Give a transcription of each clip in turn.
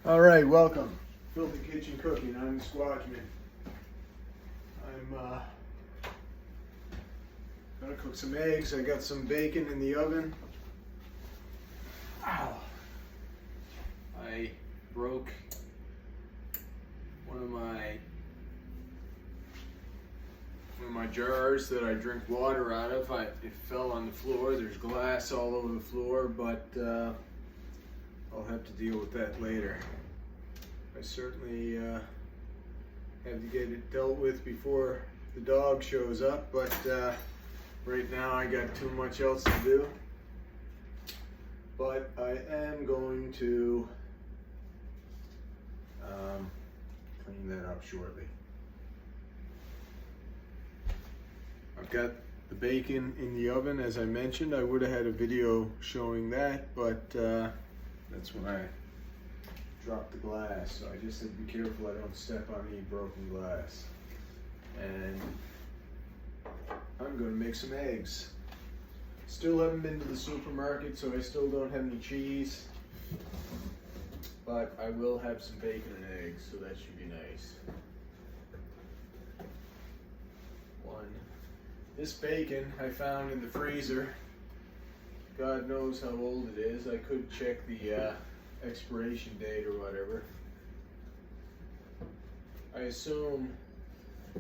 All right, welcome. Filthy Kitchen Cooking. I'm the Squatchman. I'm gonna cook some eggs. I got some bacon in the oven. Ow! I broke one of my jars that I drink water out of. It fell on the floor. There's glass all over the floor, but I'll have to deal with that later. I certainly have to get it dealt with before the dog shows up, but right now I got too much else to do. But I am going to clean that up shortly. I've got the bacon in the oven, as I mentioned. I would have had a video showing that, but that's when I dropped the glass. So I just have to be careful I don't step on any broken glass. And I'm going to make some eggs. Still haven't been to the supermarket, so I still don't have any cheese. But I will have some bacon and eggs, so that should be nice. This bacon I found in the freezer. God knows how old it is. I could check the expiration date or whatever. I assume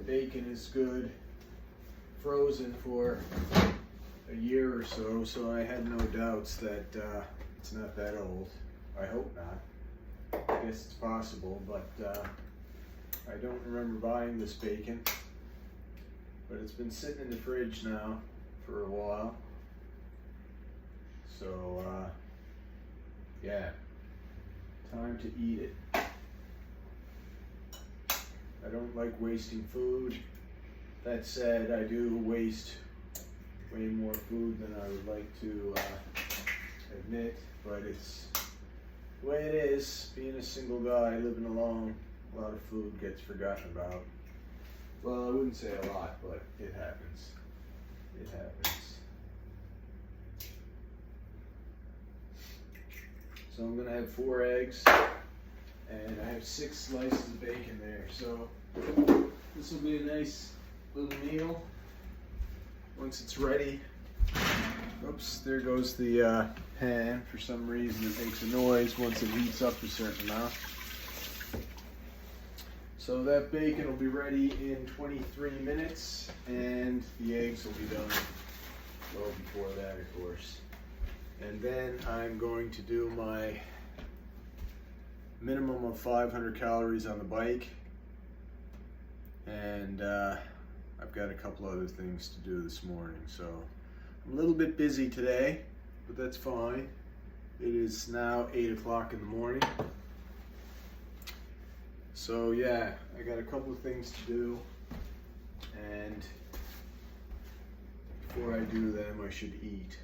bacon is good frozen for a year or so, so I had no doubts that it's not that old. I hope not. I guess it's possible, but I don't remember buying this bacon. But it's been sitting in the fridge now for a while. So, yeah, time to eat it. I don't like wasting food. That said, I do waste way more food than I would like to admit, but it's the way it is. Being a single guy living alone, a lot of food gets forgotten about. Well, I wouldn't say a lot, but it happens. It happens. So I'm gonna have 4 eggs, and I have 6 slices of bacon there. So this will be a nice little meal once it's ready. Oops, there goes the pan. For some reason it makes a noise once it heats up a certain amount. So that bacon will be ready in 23 minutes, and the eggs will be done well before that, of course. And then I'm going to do my minimum of 500 calories on the bike, and I've got a couple other things to do this morning. So I'm a little bit busy today, but that's fine. It is now 8 o'clock in the morning. So yeah, I got a couple of things to do, and before I do them, I should eat.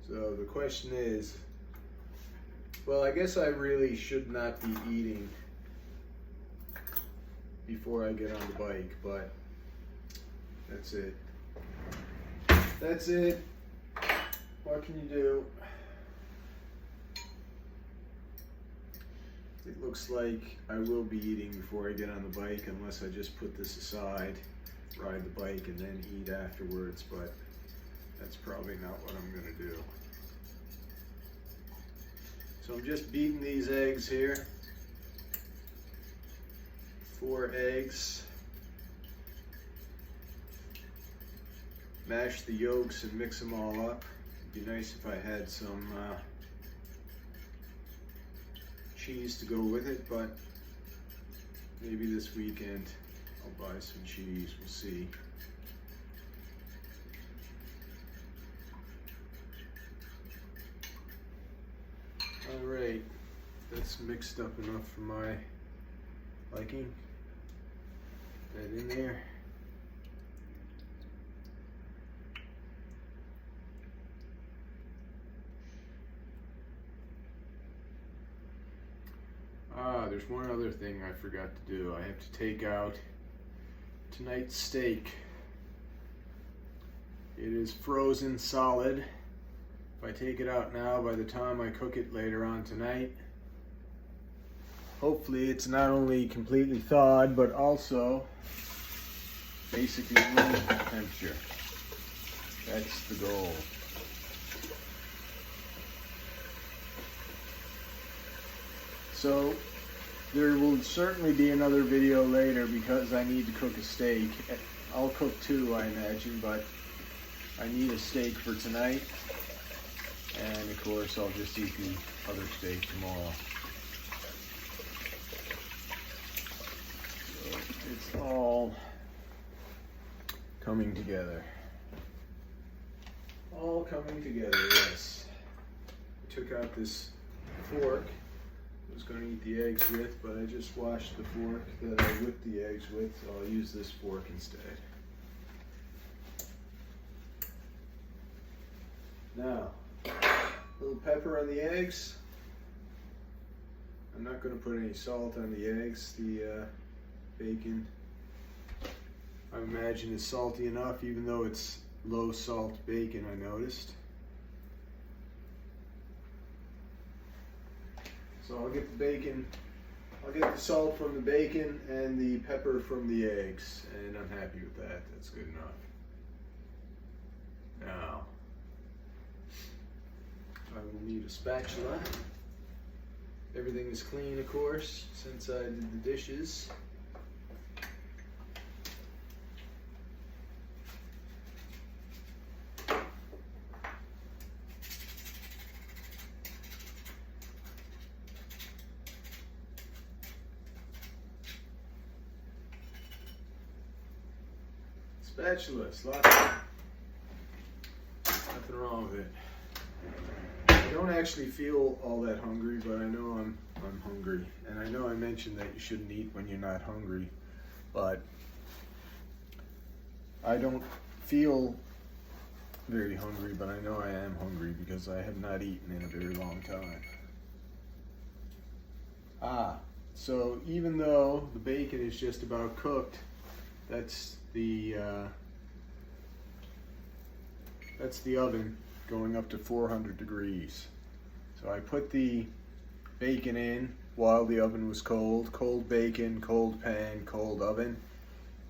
So the question is, well, I guess I really should not be eating before I get on the bike, but that's it. That's it. What can you do? It looks like I will be eating before I get on the bike, unless I just put this aside, ride the bike, and then eat afterwards, but that's probably not what I'm gonna do. So I'm just beating these eggs here. 4 eggs. Mash the yolks and mix them all up. It'd be nice if I had some cheese to go with it, but maybe this weekend I'll buy some cheese. We'll see. All right, that's mixed up enough for my liking. Put that in there. There's one other thing I forgot to do. I have to take out tonight's steak. It is frozen solid. If I take it out now, by the time I cook it later on tonight, hopefully it's not only completely thawed, but also basically room temperature. That's the goal. So there will certainly be another video later because I need to cook a steak. I'll cook two, I imagine, but I need a steak for tonight. And of course, I'll just eat the other steak tomorrow. So it's all coming together. All coming together, yes. I took out this fork I was going to eat the eggs with, but I just washed the fork that I whipped the eggs with, so I'll use this fork instead. Now, a little pepper on the eggs. I'm not going to put any salt on the eggs. The bacon, I imagine, is salty enough, even though it's low salt bacon, I noticed. So I'll get the bacon, I'll get the salt from the bacon and the pepper from the eggs, and I'm happy with that. That's good enough. Now, I will need a spatula. Everything is clean, of course, since I did the dishes. Spatula, nothing wrong with it. I don't actually feel all that hungry, but I know I'm hungry. And I know I mentioned that you shouldn't eat when you're not hungry, but I don't feel very hungry, but I know I am hungry because I have not eaten in a very long time. So even though the bacon is just about cooked, that's the oven going up to 400 degrees. So I put the bacon in while the oven was cold. Cold bacon, cold pan, cold oven.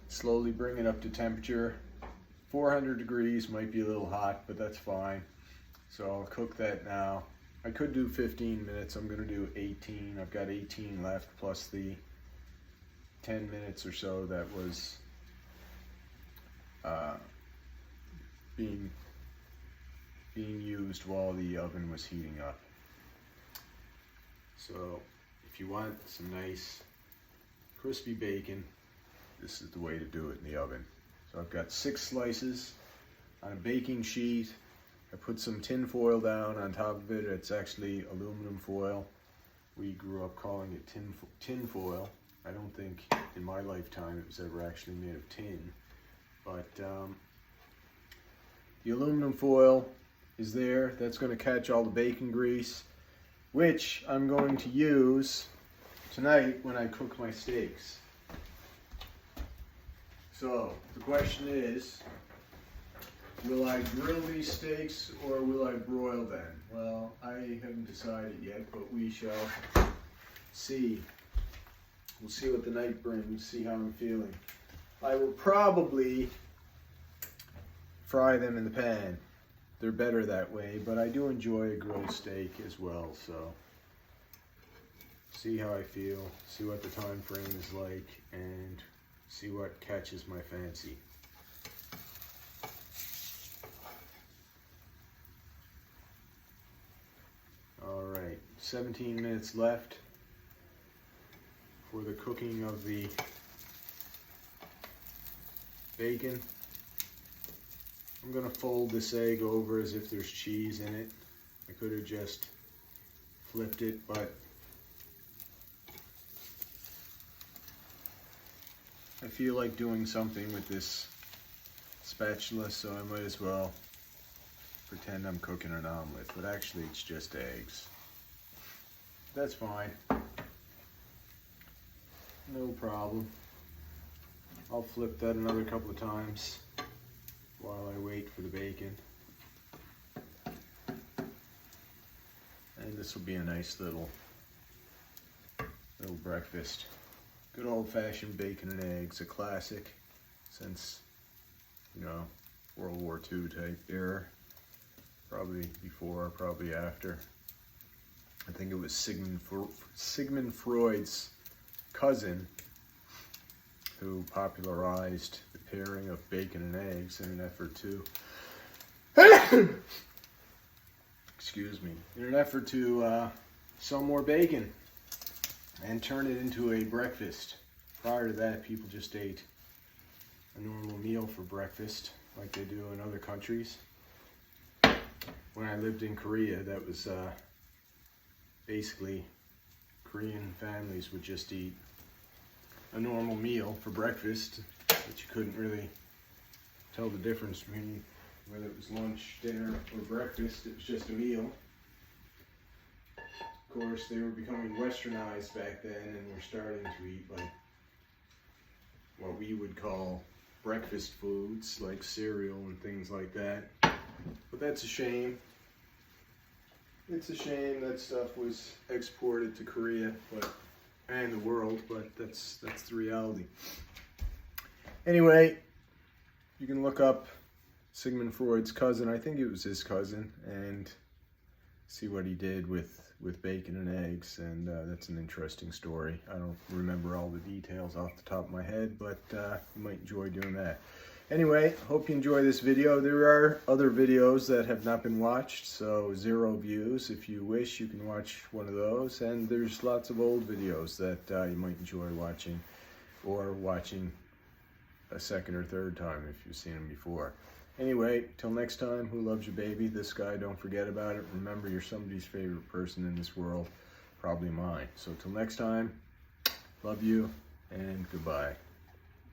Slowly bring it up to temperature. 400 degrees might be a little hot, but that's fine. So I'll cook that now. I could do 15 minutes. I'm going to do 18. I've got 18 left plus the 10 minutes or so that was being used while the oven was heating up. So if you want some nice crispy bacon, this is the way to do it in the oven. So I've got 6 slices on a baking sheet. I put some tin foil down on top of it. It's actually aluminum foil. We grew up calling it tin foil. I don't think in my lifetime it was ever actually made of tin. But the aluminum foil is there. That's going to catch all the bacon grease, which I'm going to use tonight when I cook my steaks. So the question is, will I grill these steaks or will I broil them? Well, I haven't decided yet, but we shall see. We'll see what the night brings, see how I'm feeling. I will probably fry them in the pan. They're better that way, but I do enjoy a grilled steak as well, so see how I feel, see what the time frame is like, and see what catches my fancy. Alright, 17 minutes left for the cooking of the bacon. I'm going to fold this egg over as if there's cheese in it. I could have just flipped it, but I feel like doing something with this spatula, so I might as well pretend I'm cooking an omelet, but actually it's just eggs. That's fine. No problem. I'll flip that another couple of times while I wait for the bacon. And this will be a nice little little breakfast. Good old-fashioned bacon and eggs, a classic since, you know, World War II type era. Probably before, probably after. I think it was Sigmund Freud's cousin who popularized the pairing of bacon and eggs in an effort to excuse me, in an effort to sell more bacon and turn it into a breakfast. Prior to that, people just ate a normal meal for breakfast like they do in other countries. When I lived in Korea, that was basically Korean families would just eat a normal meal for breakfast, but you couldn't really tell the difference between whether it was lunch, dinner, or breakfast. It was just a meal. Of course, they were becoming westernized back then and were starting to eat like what we would call breakfast foods, like cereal and things like that. But that's a shame. It's a shame that stuff was exported to Korea and the world, but that's the reality. Anyway, you can look up Sigmund Freud's cousin, I think it was his cousin, and see what he did with bacon and eggs, and that's an interesting story. I don't remember all the details off the top of my head, but you might enjoy doing that. Anyway, hope you enjoy this video. There are other videos that have not been watched, so 0 views. If you wish, you can watch one of those, and there's lots of old videos that you might enjoy watching, or watching a second or third time if you've seen them before. Anyway, till next time, who loves you, baby? This guy, don't forget about it. Remember, you're somebody's favorite person in this world, probably mine. So till next time, love you, and goodbye.